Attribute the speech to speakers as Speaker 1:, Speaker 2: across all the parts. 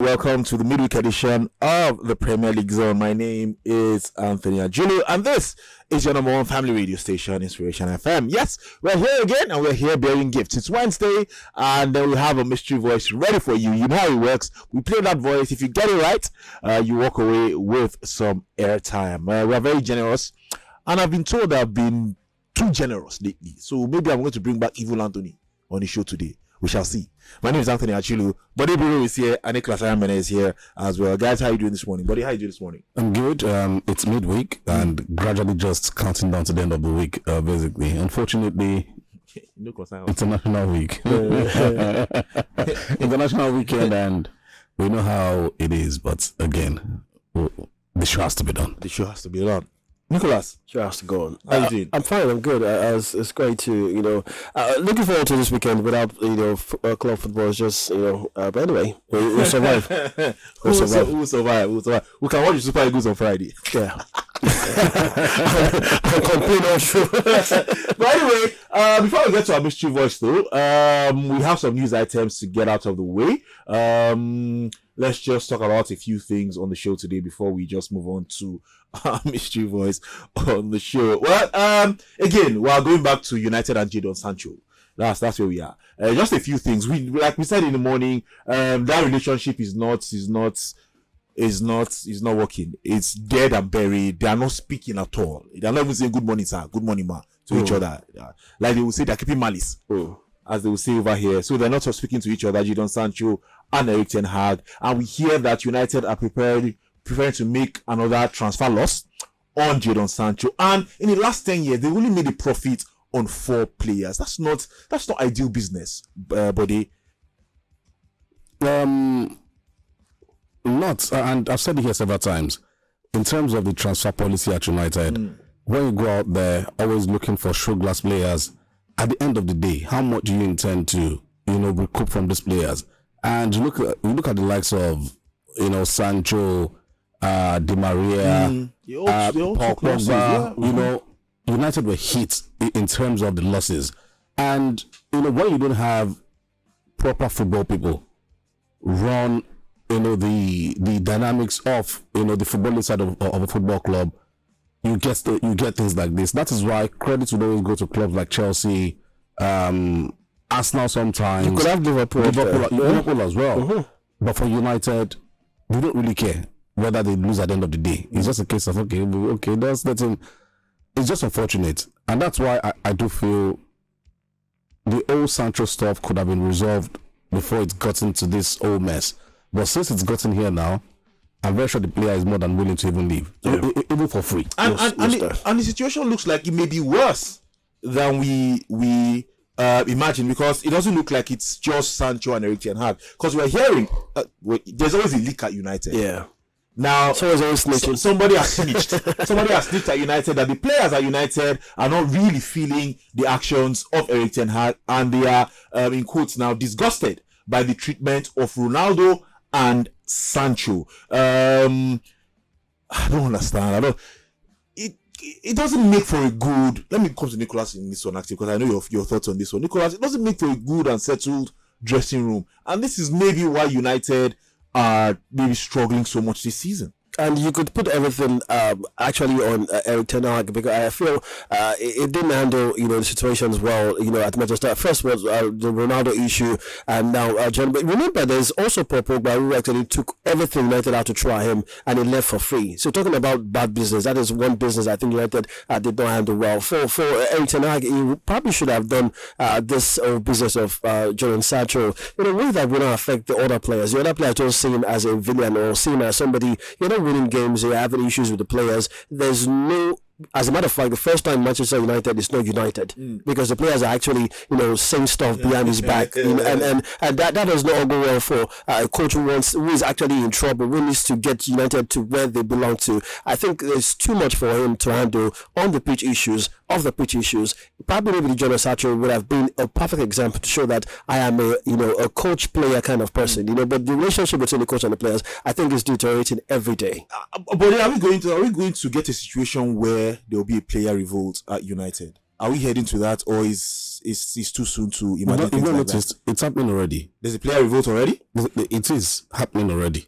Speaker 1: Welcome to the midweek edition of the Premier League Zone. My name is Anthony Ajulu, and this is your number one family radio station, Inspiration FM. Yes, we're here again, and we're here bearing gifts. It's Wednesday, and then we have a mystery voice ready for you. You know how it works. We play that voice. If you get it right, you walk away with some airtime. We're very generous, and I've been told I've been too generous lately. So maybe I'm going to bring back Evil Anthony on the show today. We shall see. My name is Anthony Achilu. Buddy Bruno is here, and Nicholas Ayamene is here as well. Guys, how are you doing this morning? Buddy, how are you doing this morning?
Speaker 2: I'm good. It's midweek and gradually just counting down to the end of the week, basically. Unfortunately, International Week. International weekend, and we know how it is, but again, the show has to be done.
Speaker 1: The show has to be done. Nicholas,
Speaker 3: show has to go on.
Speaker 1: How you doing?
Speaker 3: I'm fine. I'm good. It's great to looking forward to this weekend without club football. It's just but anyway, we'll survive.
Speaker 1: We'll survive. We can watch the Super Eagles on Friday.
Speaker 3: Yeah. I'm complaining all through.
Speaker 1: But anyway, before we get to our mystery voice though, we have some news items to get out of the way. Let's just talk about a few things on the show today before we just move on to our mystery voice on the show. Well, again, we are going back to United and Jadon Sancho. That's where we are. Just a few things. Like we said in the morning, that relationship is not working. It's dead and buried. They are not speaking at all. They are not even saying good morning, sir, good morning, ma, to each other. Like they will say, they're keeping malice. As they will say over here. So they're not speaking to each other, Jadon Sancho and Erik ten Hag. And we hear that United are preparing to make another transfer loss on Jadon Sancho. And in the last 10 years, they only made a profit on 4 players. That's not ideal business, buddy.
Speaker 2: Not, and I've said it here several times, in terms of the transfer policy at United, when you go out there always looking for show glass players, at the end of the day, how much do you intend to, recoup from these players? And you look at the likes of, Sancho, Di Maria, Paul Pogba, United were hit in terms of the losses. And, when you don't have proper football people run, the dynamics of, the football inside of a football club, you get things like this. That is why credit would always go to clubs like Chelsea, Arsenal sometimes.
Speaker 3: You could have Liverpool
Speaker 2: as well. But for United, we don't really care whether they lose at the end of the day. It's just a case of okay, that's nothing. It's just unfortunate, and that's why I do feel the old Sancho stuff could have been resolved before it's gotten to this old mess. But since it's gotten here now, I'm very sure the player is more than willing to even leave, even for free.
Speaker 1: And the situation looks like it may be worse than we imagine, because it doesn't look like it's just Sancho and Erik ten Hag. Because we're hearing there's always a leak at United.
Speaker 3: Yeah.
Speaker 1: Now,
Speaker 3: somebody has snitched.
Speaker 1: Somebody has snitched at United that the players at United are not really feeling the actions of Erik ten Hag, and they are, in quotes now, disgusted by the treatment of Ronaldo and Sancho. I don't understand. It doesn't make for a good. Let me come to Nicholas in this one actually, because I know your thoughts on this one. Nicholas, it doesn't make for a good and settled dressing room, and this is maybe why United are maybe struggling so much this season.
Speaker 3: And you could put everything actually on Erik ten Hag, because I feel it didn't handle the situations well at Manchester. First was the Ronaldo issue, and now John. But remember, there's also Paul Pogba, who actually took everything United out to try him, and he left for free. So talking about bad business, that is one business I think United did not handle well. For Erik ten Hag, he probably should have done this business of Jadon Sancho in a way that would not affect the other players. The other players don't see him as a villain or see him as somebody winning games, you're having issues with the players. There's no as a matter of fact, the first time Manchester United is not united because the players are actually, saying stuff behind his back, and that does not go well for a coach who is actually in trouble, who needs to get United to where they belong to. I think there's too much for him to handle on the pitch issues, off the pitch issues. Probably maybe Jadon Sancho would have been a perfect example to show that I am a coach player kind of person, but the relationship between the coach and the players, I think, is deteriorating every day.
Speaker 1: But are we going to get a situation where there will be a player revolt at United? Are we heading to that, or is too soon to imagine
Speaker 2: You've
Speaker 1: things
Speaker 2: not
Speaker 1: like
Speaker 2: noticed
Speaker 1: that?
Speaker 2: it's happening already.
Speaker 1: There's a player revolt already?
Speaker 2: It is happening already.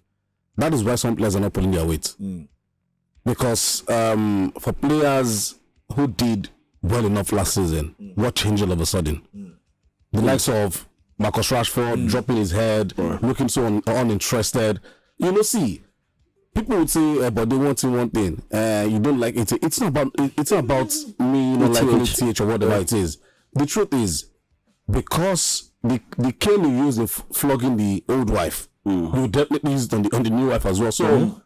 Speaker 2: That is why some players are not pulling their weight. Because for players who did well enough last season, what changed all of a sudden? The likes of Marcus Rashford dropping his head, looking so uninterested. You know, see, people would say, but they want one thing. You don't like it. It's not about me not liking ETH or whatever it is. The truth is, because the cane you use in flogging the old wife, you definitely use it on the new wife as well. So,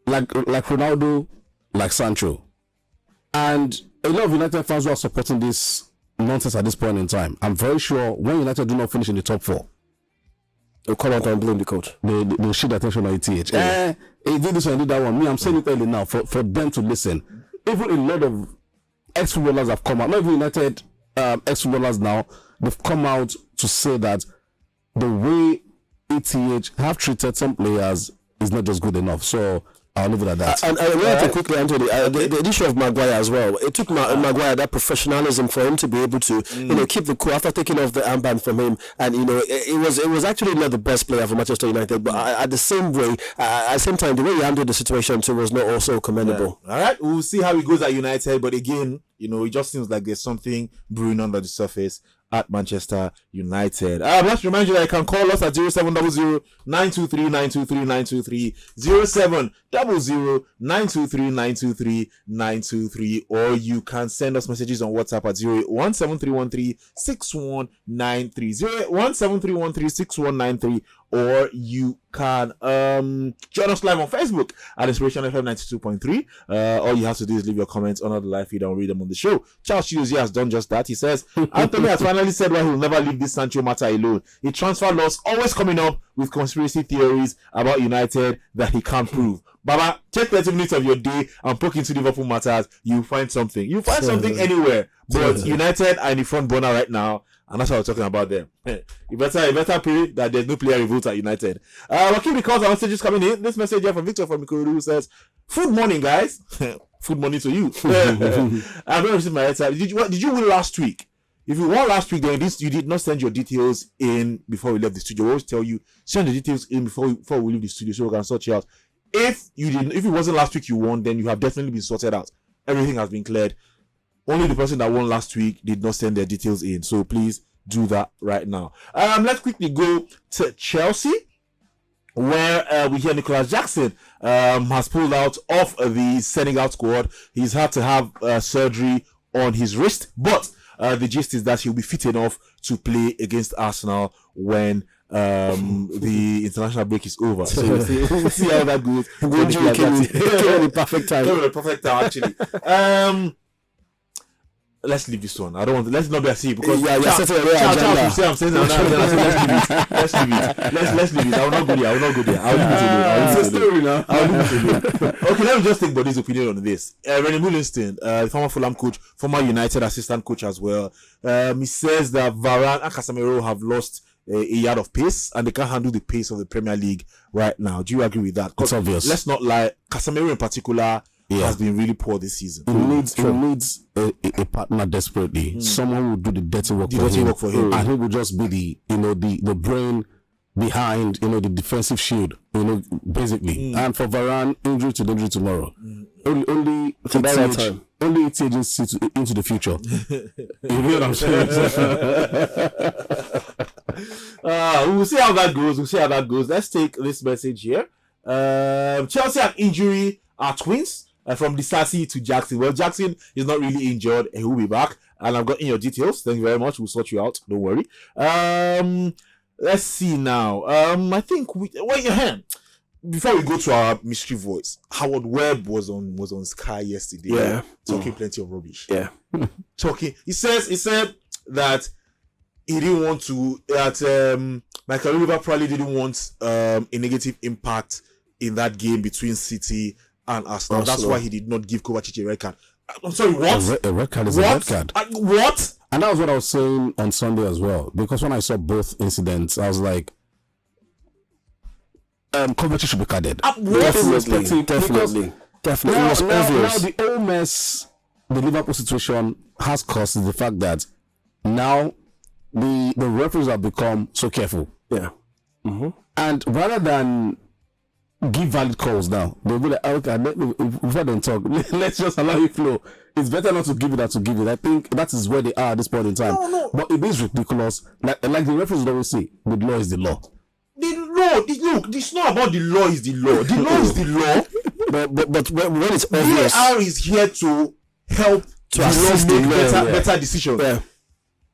Speaker 2: like Ronaldo, like Sancho, and a lot of United fans who are supporting this nonsense at this point in time, I'm very sure when United do not finish in the top 4,
Speaker 3: they'll come out and blame the coach.
Speaker 2: They'll shift attention on ETH. He did this one, he did that one. Me, I'm saying it early now for them to listen. Even a lot of ex-footballers have come out, not even United ex-footballers now, they've come out to say that the way ETH have treated some players is not just good enough. So I'll leave it at that.
Speaker 3: And I want to quickly, Anthony, the issue of Maguire as well. It took Maguire that professionalism for him to be able to, keep the cool after taking off the armband from him. And it was actually not the best player for Manchester United. But at the same time, the way he handled the situation too was not also commendable.
Speaker 1: Yeah. All right, we'll see how it goes at United. But again, it just seems like there's something brewing under the surface at Manchester United. Let's remind you that you can call us at 0700 923 923 923, 0700 923 923 923, or you can send us messages on WhatsApp at 0817313 6193, 0817313 6193, or you can join us live on Facebook at Inspiration FM 92.3. All you have to do is leave your comments on the live feed and we'll read them on the show. Charles Chidozie has done just that. He says, Anthony has finally said why he will never leave this Sancho matter alone. A transfer loss always coming up with conspiracy theories about United that he can't prove. Baba, take 30 minutes of your day and poke into Liverpool matters. You'll find something. You'll find something anywhere. But United are in the front burner right now, and that's what we're talking about there. You better pray that there's no player revolt at United. We'll keep the calls and messages coming in. This message here from Victor from Ikorodu, who says, "Food morning, guys." Food morning to you. I've not received my letter. Did you win last week? If you won last week, then you did not send your details in before we left the studio. We always tell you, send the details in before we leave the studio so we can sort you out. If it wasn't last week you won, then you have definitely been sorted out. Everything has been cleared. Only the person that won last week did not send their details in. So please do that right now. Let's quickly go to Chelsea, where we hear Nicholas Jackson has pulled out of the Senegal squad. He's had to have surgery on his wrist, but the gist is that he'll be fit enough to play against Arsenal when the international break is over. So we'll see how that goes.
Speaker 3: Came at the perfect time.
Speaker 1: Came at the perfect time, actually. Let's leave this one. Let's not be a see because
Speaker 3: Charles
Speaker 1: I'm saying let's leave it. I will not go there. I'll leave it alone. Okay, let me just take Body's opinion on this. Rennie Mullinston, the former Fulham coach, former United assistant coach as well. He says that Varane and Casemiro have lost a yard of pace and they can't handle the pace of the Premier League right now. Do you agree with that?
Speaker 2: It's obvious.
Speaker 1: Let's not lie. Casemiro in particular has been really poor this season.
Speaker 2: He needs a partner desperately. Someone who will do the dirty work for him. And he will just be the brain behind the defensive shield. Basically. And for Varane, injury to injury tomorrow. Only it's agency into the future. You know what I'm saying?
Speaker 1: We'll see how that goes. Let's take this message here. Chelsea have injury are twins. From Disasi to Jackson. Well, Jackson is not really injured. He will be back. And I've gotten your details. Thank you very much. We'll sort you out. Don't worry. Let's see now. I think before we go to our mystery voice, Howard Webb was on Sky yesterday.
Speaker 3: Yeah.
Speaker 1: Talking plenty of rubbish.
Speaker 3: Yeah.
Speaker 1: He said that he didn't want to, Michael Oliver probably didn't want a negative impact in that game between City and Arsenal. That's why he did not give Kovacic a red card. I'm sorry, what?
Speaker 2: A red card is a red card.
Speaker 1: What?
Speaker 2: And that was what I was saying on Sunday as well. Because when I saw both incidents, I was like, Kovacic should be carded.
Speaker 3: Definitely. It was obvious.
Speaker 2: Now the whole mess the Liverpool situation has caused is the fact that now the referees have become so careful.
Speaker 3: Yeah.
Speaker 2: And rather than give valid calls now, they'll be like, okay, before they talk, let's just allow it flow. It's better not to give it than to give it. I think that is where they are at this point in time.
Speaker 1: No.
Speaker 2: But it is ridiculous. Like the referees always say, the law is the law.
Speaker 1: Look, it's not about the law is the law. The law is the law.
Speaker 3: But when it's obvious,
Speaker 1: VAR is here to help
Speaker 3: To assist
Speaker 1: the law
Speaker 3: the
Speaker 1: make
Speaker 3: law,
Speaker 1: better decisions.
Speaker 3: yeah.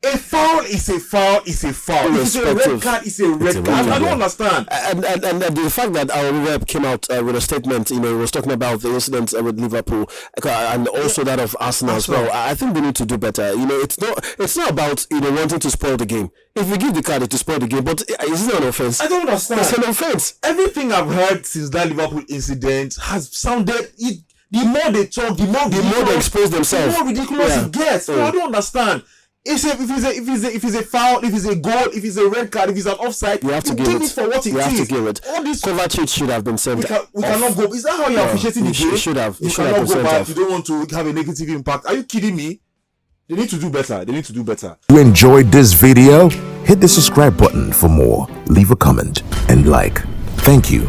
Speaker 1: A foul is a foul is a foul. If it's a red
Speaker 3: Irrespective.
Speaker 1: card, it's a red card. I don't understand.
Speaker 3: And the fact that our rep came out with a statement, he was talking about the incident with Liverpool and also that of Arsenal as well. I think we need to do better. It's not about wanting to spoil the game. If we give the card to spoil the game, but is it an offense?
Speaker 1: I don't understand.
Speaker 3: It's an offense.
Speaker 1: Everything I've heard since that Liverpool incident has sounded. The more they talk, the more
Speaker 3: they expose themselves.
Speaker 1: The more ridiculous it gets. So I don't understand. If it's a foul, if it's a goal, if it's a red card, if it's an offside,
Speaker 3: you have to give it
Speaker 1: for what it is.
Speaker 3: You have to give it.
Speaker 1: All this
Speaker 3: Kovacic should have been sent.
Speaker 1: we cannot go. Is that how you're appreciating the game?
Speaker 3: It should have.
Speaker 1: You cannot go back. You don't want to have a negative impact. Are you kidding me? They need to do better.
Speaker 4: If you enjoyed this video, hit the subscribe button for more. Leave a comment and like. Thank you.